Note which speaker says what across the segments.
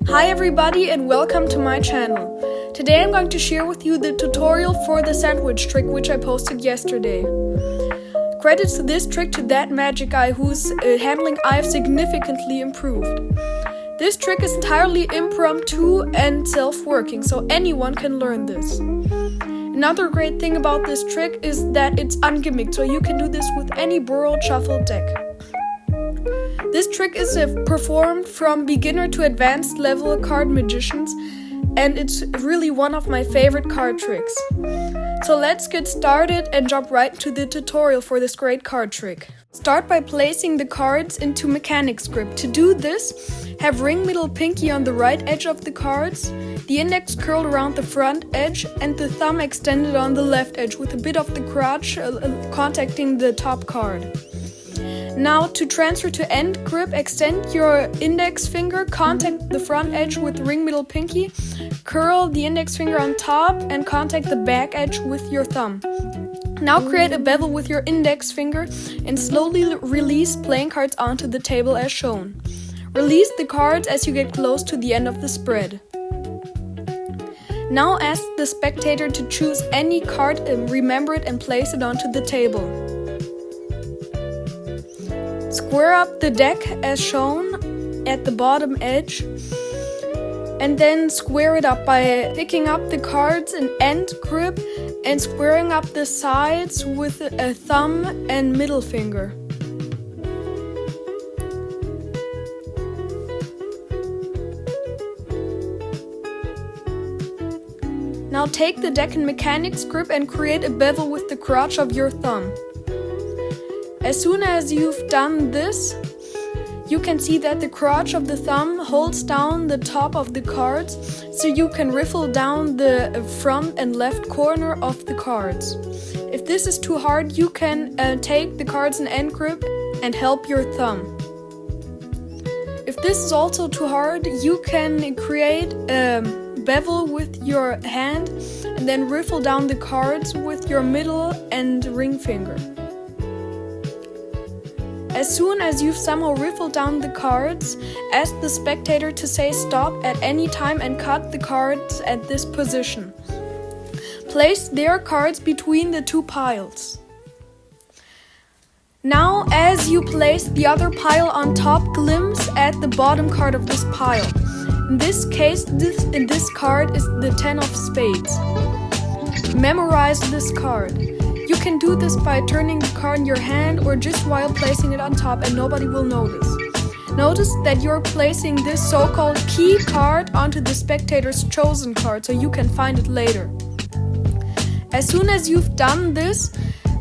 Speaker 1: Hi everybody and welcome to my channel. Today I'm going to share with you the tutorial for the sandwich trick which I posted yesterday. Credits to this trick to that magic guy whose handling I've significantly improved. This trick is entirely impromptu and self-working, so anyone can learn this. Another great thing about this trick is that it's ungimmicked, so you can do this with any borrowed shuffled deck. This trick is performed from beginner to advanced level card magicians, and it's really one of my favorite card tricks. So let's get started and jump right into the tutorial for this great card trick. Start by placing the cards into Mechanics Grip. To do this, have ring middle pinky on the right edge of the cards, the index curled around the front edge, and the thumb extended on the left edge with a bit of the crotch contacting the top card. Now, to transfer to end grip, extend your index finger, contact the front edge with ring middle pinky, curl the index finger on top, and contact the back edge with your thumb. Now create a bevel with your index finger and slowly release playing cards onto the table as shown. Release the cards as you get close to the end of the spread. Now ask the spectator to choose any card, remember it, and place it onto the table. Square up the deck as shown at the bottom edge, and then square it up by picking up the cards in end grip and squaring up the sides with a thumb and middle finger. Now take the deck in Mechanics Grip and create a bevel with the crotch of your thumb. As soon as you've done this, you can see that the crotch of the thumb holds down the top of the cards, so you can riffle down the front and left corner of the cards. If this is too hard, you can take the cards in end grip and help your thumb. If this is also too hard, you can create a bevel with your hand and then riffle down the cards with your middle and ring finger. As soon as you've somehow riffled down the cards, ask the spectator to say stop at any time and cut the cards at this position. Place their cards between the two piles. Now, as you place the other pile on top, glimpse at the bottom card of this pile. In this case, this card is the 10 of spades. Memorize this card. You can do this by turning the card in your hand or just while placing it on top, and nobody will notice. Notice that you're placing this so-called key card onto the spectator's chosen card so you can find it later. As soon as you've done this,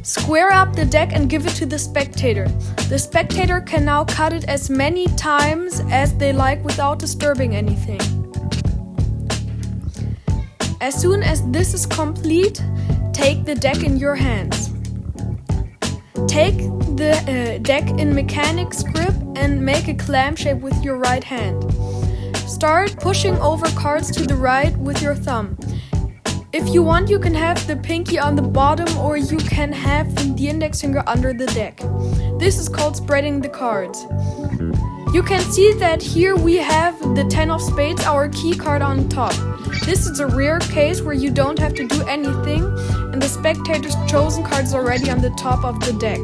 Speaker 1: square up the deck and give it to the spectator. The spectator can now cut it as many times as they like without disturbing anything. As soon as this is complete, take the deck in your hands. Take the deck in Mechanics Grip and make a clam shape with your right hand. Start pushing over cards to the right with your thumb. If you want, you can have the pinky on the bottom or you can have the index finger under the deck. This is called spreading the cards. You can see that here we have the 10 of spades, our key card, on top. This is a rare case where you don't have to do anything and the spectator's chosen card is already on the top of the deck.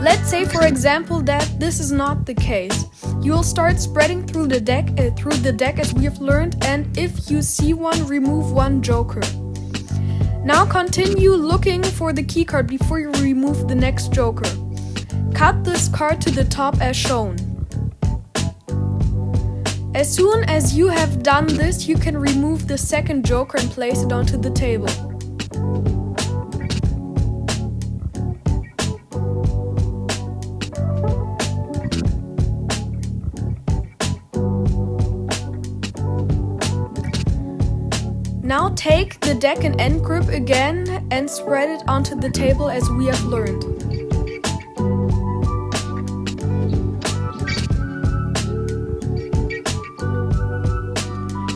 Speaker 1: Let's say, for example, that this is not the case. You'll start spreading through the deck as we have learned, and if you see one, remove one joker. Now continue looking for the key card before you remove the next joker. Cut this card to the top as shown. As soon as you have done this, you can remove the second joker and place it onto the table. Now take the deck in end grip again and spread it onto the table as we have learned.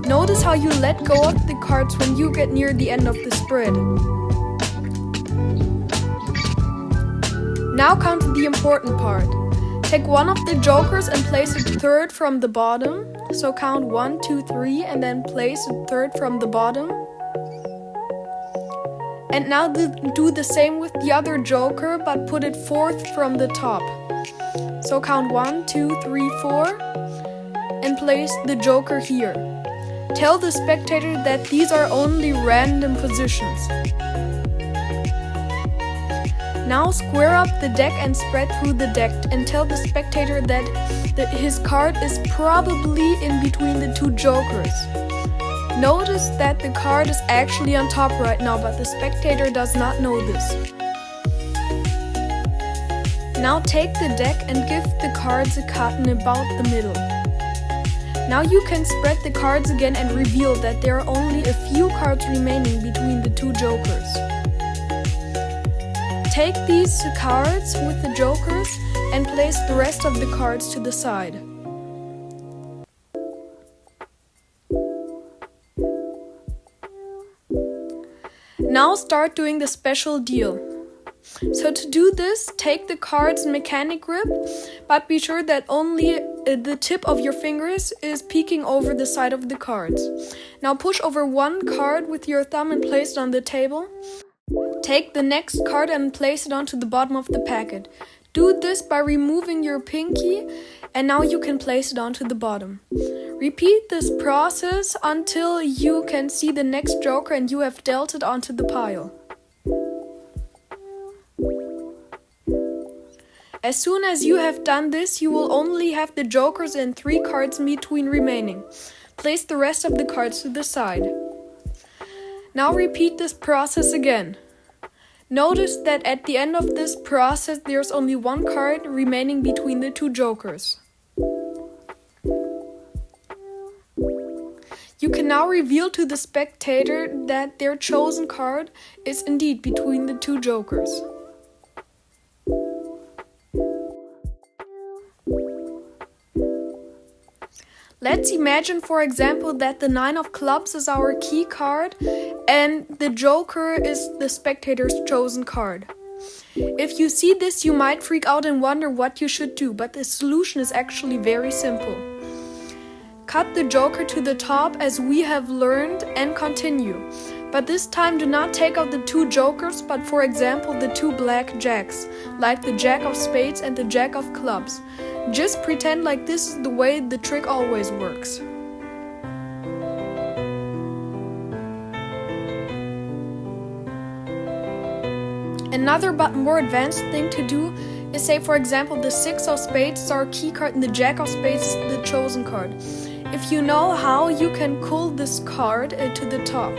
Speaker 1: Notice how you let go of the cards when you get near the end of the spread. Now comes the important part. Take one of the jokers and place it third from the bottom. So count 1, 2, 3 and then place it third from the bottom. And now do the same with the other joker, but put it fourth from the top. So count 1, 2, 3, 4 and place the joker here. Tell the spectator that these are only random positions. Now square up the deck and spread through the deck and tell the spectator that his card is probably in between the two jokers. Notice that the card is actually on top right now, but the spectator does not know this. Now take the deck and give the cards a cut in about the middle. Now you can spread the cards again and reveal that there are only a few cards remaining between the two jokers. Take these cards with the jokers and place the rest of the cards to the side. Now start doing the special deal. So to do this, take the cards in mechanic grip, but be sure that only the tip of your fingers is peeking over the side of the cards. Now push over one card with your thumb and place it on the table. Take the next card and place it onto the bottom of the packet. Do this by removing your pinky, and now you can place it onto the bottom. Repeat this process until you can see the next joker and you have dealt it onto the pile. As soon as you have done this, you will only have the jokers and 3 cards in between remaining. Place the rest of the cards to the side. Now repeat this process again. Notice that at the end of this process there's only 1 card remaining between the 2 jokers. You can now reveal to the spectator that their chosen card is indeed between the 2 jokers. Let's imagine, for example, that the 9 of clubs is our key card and the joker is the spectator's chosen card. If you see this, you might freak out and wonder what you should do, but the solution is actually very simple. Cut the joker to the top as we have learned and continue. But this time do not take out the 2 jokers, but for example the 2 black jacks, like the jack of spades and the jack of clubs. Just pretend like this is the way the trick always works. Another but more advanced thing to do is say, for example, the 6 of spades is our key card and the jack of spades is the chosen card. If you know how, you can pull this card to the top.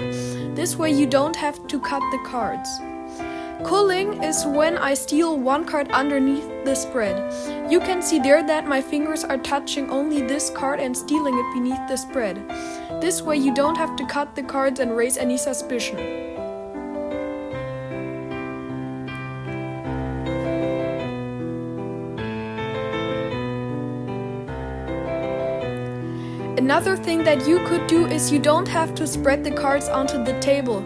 Speaker 1: This way you don't have to cut the cards. Culling is when I steal 1 card underneath the spread. You can see there that my fingers are touching only this card and stealing it beneath the spread. This way you don't have to cut the cards and raise any suspicion. Another thing that you could do is you don't have to spread the cards onto the table.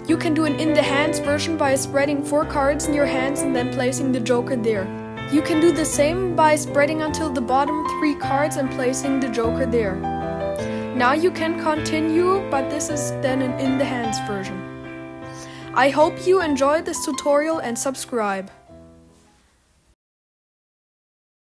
Speaker 1: You can do an in the hands version by spreading 4 cards in your hands and then placing the joker there. You can do the same by spreading until the bottom 3 cards and placing the joker there. Now you can continue, but this is then an in the hands version. I hope you enjoyed this tutorial and subscribe.